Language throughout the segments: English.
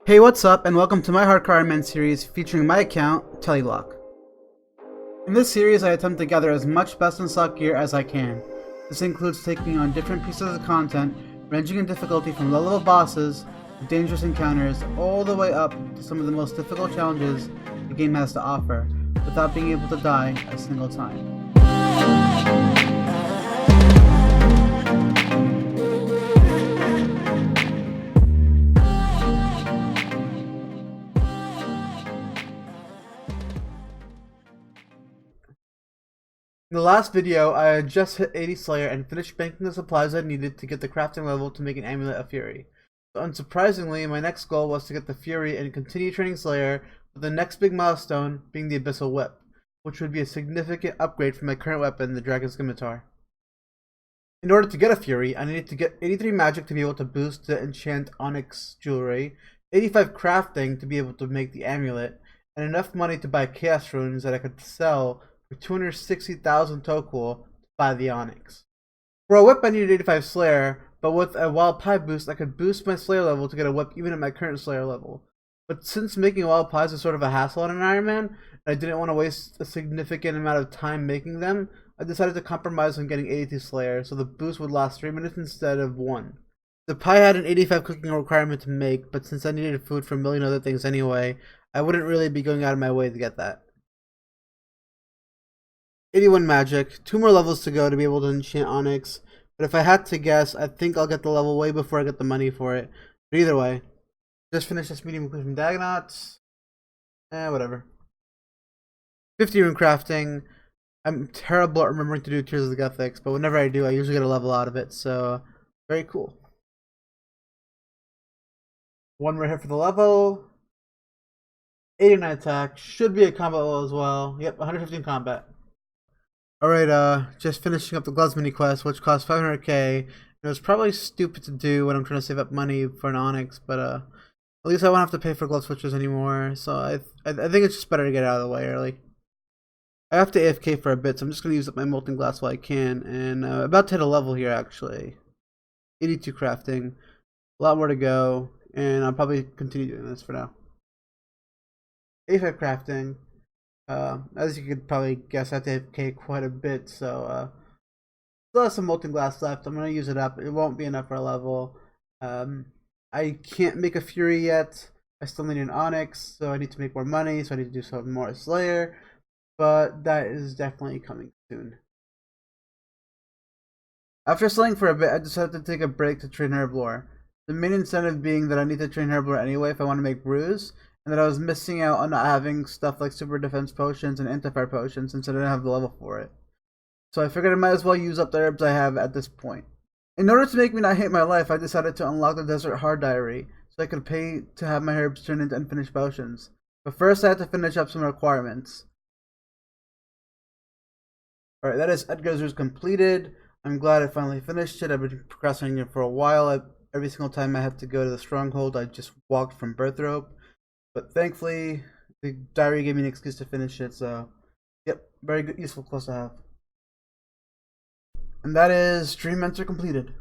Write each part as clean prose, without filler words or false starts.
Hey, what's up, and welcome to my Hardcore Iron Man series featuring my account, Telelock. In this series, I attempt to gather as much best in slot gear as I can. This includes taking on different pieces of content, ranging in difficulty from low-level bosses to dangerous encounters, all the way up to some of the most difficult challenges the game has to offer, without being able to die a single time. In the last video, I had just hit 80 Slayer and finished banking the supplies I needed to get the crafting level to make an Amulet of Fury. So unsurprisingly, my next goal was to get the Fury and continue training Slayer, with the next big milestone being the Abyssal Whip, which would be a significant upgrade from my current weapon, the Dragon Scimitar. In order to get a Fury, I needed to get 83 magic to be able to boost the enchant Onyx jewelry, 85 crafting to be able to make the amulet, and enough money to buy Chaos Runes that I could sell for 260,000 Tokul to buy the Onyx. For a whip I needed 85 Slayer, but with a Wild Pie boost I could boost my Slayer level to get a whip even at my current Slayer level. But since making Wild Pies is sort of a hassle on an Iron Man, and I didn't want to waste a significant amount of time making them, I decided to compromise on getting 82 Slayer, so the boost would last 3 minutes instead of 1. The pie had an 85 cooking requirement to make, but since I needed food for a million other things anyway, I wouldn't really be going out of my way to get that. 81 magic, 2 more levels to go to be able to enchant Onyx, but if I had to guess, I think I'll get the level way before I get the money for it. But either way, just finished this medium include from Dagonauts. Whatever. 50 rune crafting. I'm terrible at remembering to do Tears of the Gothics, but whenever I do, I usually get a level out of it, so very cool. 1 more hit for the level. 89 attack, should be a combat level as well. Yep, 115 combat. Alright, just finishing up the Gloves mini quest, which cost 500k. It was probably stupid to do when I'm trying to save up money for an Onyx, but at least I won't have to pay for glove switches anymore. So I think it's just better to get out of the way early. I have to AFK for a bit, so I'm just gonna use up my molten glass while I can, and about to hit a level here actually. 82 crafting, a lot more to go, and I'll probably continue doing this for now. 85 crafting. As you could probably guess, I have to AFK quite a bit, so still have some molten glass left. I'm gonna use it up. It won't be enough for a level. I can't make a Fury yet. I still need an Onyx, so I need to make more money. So I need to do some more Slayer, but that is definitely coming soon. After slaying for a bit, I decided to take a break to train Herblore. The main incentive being that I need to train Herblore anyway if I want to make brews, and that I was missing out on not having stuff like super defense potions and anti-fire potions since I didn't have the level for it. So I figured I might as well use up the herbs I have at this point. In order to make me not hate my life, I decided to unlock the Desert Hard Diary, so I could pay to have my herbs turn into unfinished potions. But first I had to finish up some requirements. Alright, that is Edgar's completed. I'm glad I finally finished it. I've been procrastinating it for a while. Every single time I had to go to the stronghold, I just walked from Birthrope. But thankfully, the diary gave me an excuse to finish it, so yep, very good, useful quest to have. And that is Dream Mentor completed.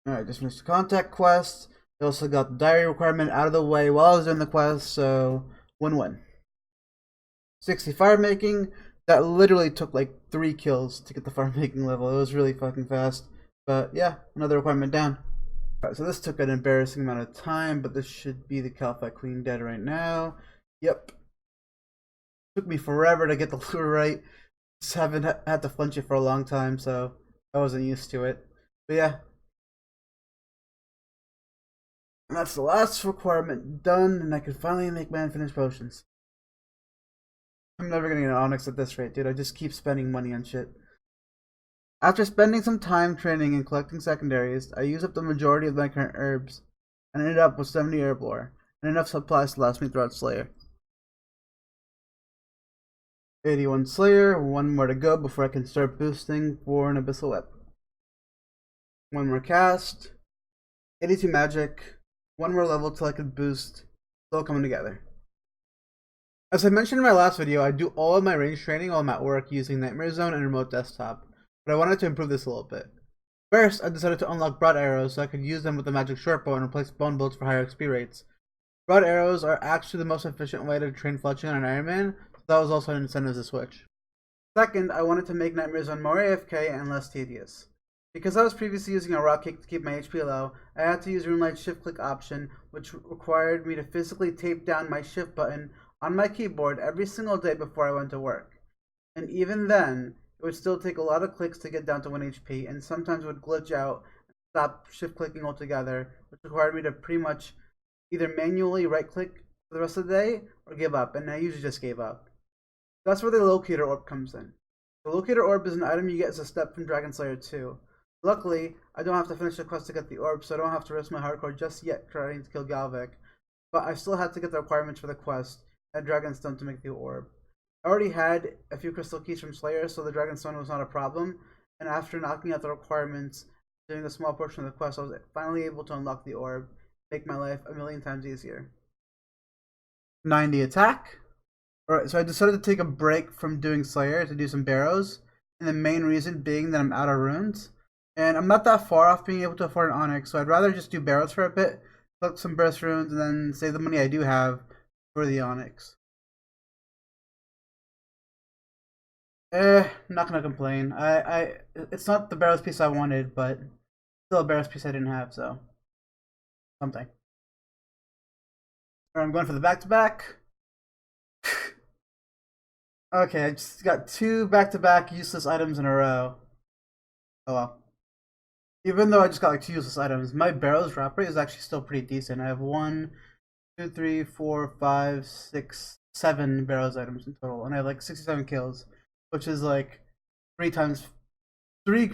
Alright, just finished the contact quest. I also got the diary requirement out of the way while I was doing the quest, so win-win. 60 fire making. That literally took like 3 kills to get the fire making level. It was really fucking fast. But yeah, another requirement down. Alright, so this took an embarrassing amount of time, but this should be the Califat Queen dead right now. Yep. Took me forever to get the lure right. Just haven't had to flinch it for a long time, so I wasn't used to it. But yeah. And that's the last requirement done, and I can finally make my unfinished potions. I'm never gonna get an Onyx at this rate, dude. I just keep spending money on shit. After spending some time training and collecting secondaries, I used up the majority of my current herbs, and ended up with 70 herb lore, and enough supplies to last me throughout Slayer. 81 Slayer, 1 more to go before I can start boosting for an Abyssal Whip. 1 more cast, 82 magic, 1 more level till I could boost, still coming together. As I mentioned in my last video, I do all of my range training while I'm at work using Nightmare Zone and Remote Desktop, but I wanted to improve this a little bit. First, I decided to unlock broad arrows so I could use them with the magic short bow and replace bone bolts for higher XP rates. Broad arrows are actually the most efficient way to train fletching on an Iron Man, so that was also an incentive to switch. Second, I wanted to make Nightmares on more AFK and less tedious. Because I was previously using a rock kick to keep my HP low, I had to use RuneLight's shift click option, which required me to physically tape down my shift button on my keyboard every single day before I went to work. And even then, it would still take a lot of clicks to get down to 1 HP, and sometimes would glitch out and stop shift clicking altogether, which required me to pretty much either manually right click for the rest of the day or give up, and I usually just gave up. That's where the Locator Orb comes in. The Locator Orb is an item you get as a step from Dragon Slayer 2. Luckily, I don't have to finish the quest to get the orb, so I don't have to risk my hardcore just yet trying to kill Galvik. But I still had to get the requirements for the quest and Dragonstone to make the orb. I already had a few crystal keys from Slayer, so the Dragonstone was not a problem, and after knocking out the requirements, doing a small portion of the quest, I was finally able to unlock the orb, make my life a million times easier. 90 attack. Alright, so I decided to take a break from doing Slayer to do some Barrows, and the main reason being that I'm out of runes. And I'm not that far off being able to afford an Onyx, so I'd rather just do Barrows for a bit, collect some burst runes, and then save the money I do have for the Onyx. Not gonna complain. It's not the Barrows piece I wanted, but still a Barrows piece I didn't have, so something. Alright, I'm going for the back-to-back. Okay, I just got 2 back-to-back useless items in a row. Oh well. Even though I just got like 2 useless items, my Barrows drop rate is actually still pretty decent. I have 1, 2, 3, 4, 5, 6, 7 Barrows items in total, and I have like 67 kills, which is like 3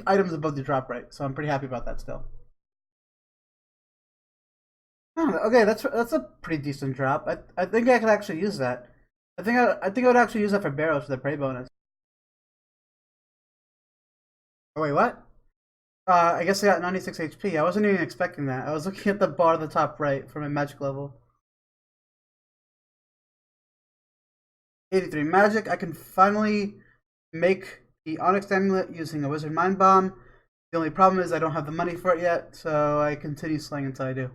items above the drop rate. So I'm pretty happy about that still. Okay, that's a pretty decent drop. I think I could actually use that. I think I would actually use that for Barrows for the prey bonus. Oh wait, what? I guess I got 96 HP. I wasn't even expecting that. I was looking at the bar at the top right for my magic level. 83 magic. I can finally make the Onyx Amulet using a Wizard Mind Bomb. The only problem is I don't have the money for it yet, so I continue slaying until I do.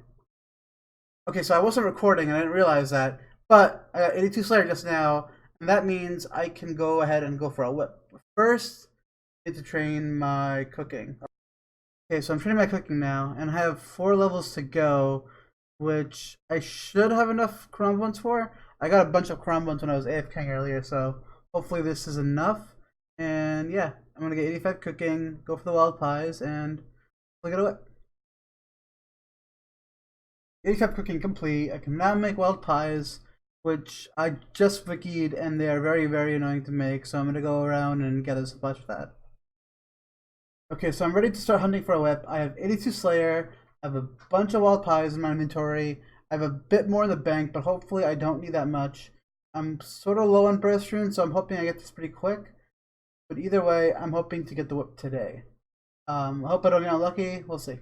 Okay, so I wasn't recording and I didn't realize that, but I got 82 Slayer just now, and that means I can go ahead and go for a whip. First, I need to train my cooking. Okay, so I'm training my cooking now, and I have 4 levels to go, which I should have enough Quran Bones for. I got a bunch of Quran Bones when I was AFKing earlier, so hopefully this is enough. And yeah, I'm gonna get 85 cooking, go for the wild pies, and look at it. 85 cooking complete. I can now make wild pies, which I just wikied, and they are very, very annoying to make, so I'm gonna go around and get a supply for that. Okay, so I'm ready to start hunting for a whip. I have 82 Slayer, I have a bunch of wild pies in my inventory, I have a bit more in the bank, but hopefully I don't need that much. I'm sort of low on burst runes, so I'm hoping I get this pretty quick. But either way, I'm hoping to get the whip today. I hope I don't get unlucky, we'll see.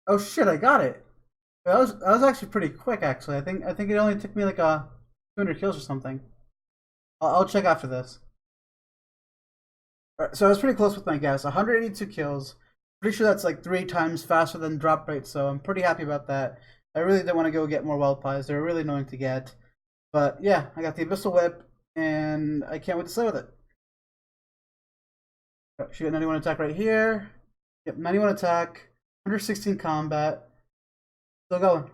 Oh shit, I got it! That was actually pretty quick actually. I think it only took me like 200 kills or something. I'll check after this. So I was pretty close with my guess. 182 kills. Pretty sure that's like 3 times faster than drop rate, so I'm pretty happy about that. I really did want to go get more wild pies. They're really annoying to get. But yeah, I got the Abyssal Whip, and I can't wait to slay with it. She got 91 attack right here. Yep, 91 attack. 116 combat. Still going.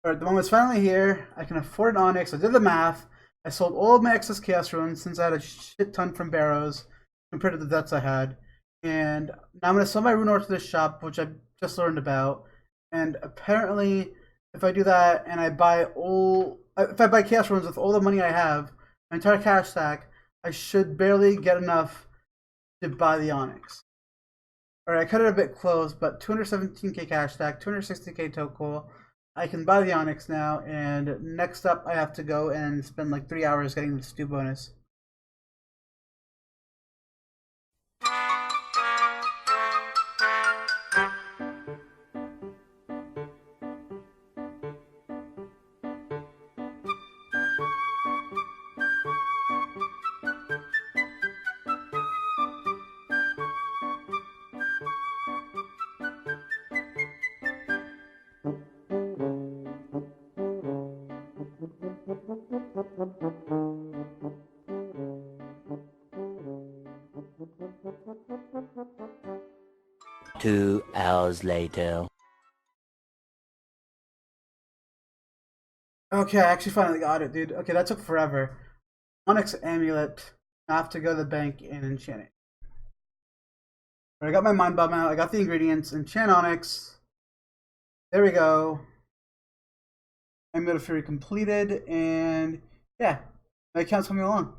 Alright, the moment's finally here. I can afford an Onyx. I did the math. I sold all of my excess Chaos Runes since I had a shit ton from Barrows compared to the debts I had. And now I'm going to sell my Rune Ore to this shop, which I just learned about. And apparently, if I do that and if I buy Chaos Runes with all the money I have, my entire cash stack, I should barely get enough to buy the Onyx. Alright, I cut it a bit close, but 217k cash stack, 260k total. I can buy the Onyx now, and next up I have to go and spend like 3 hours getting the stew bonus. 2 hours later. Okay, I actually finally got it, dude. Okay, that took forever. Onyx amulet. I have to go to the bank and enchant it. I got my mind bomb out. I got the ingredients. Enchant onyx. There we go. Amulet of Fury completed, and yeah, my account's coming along.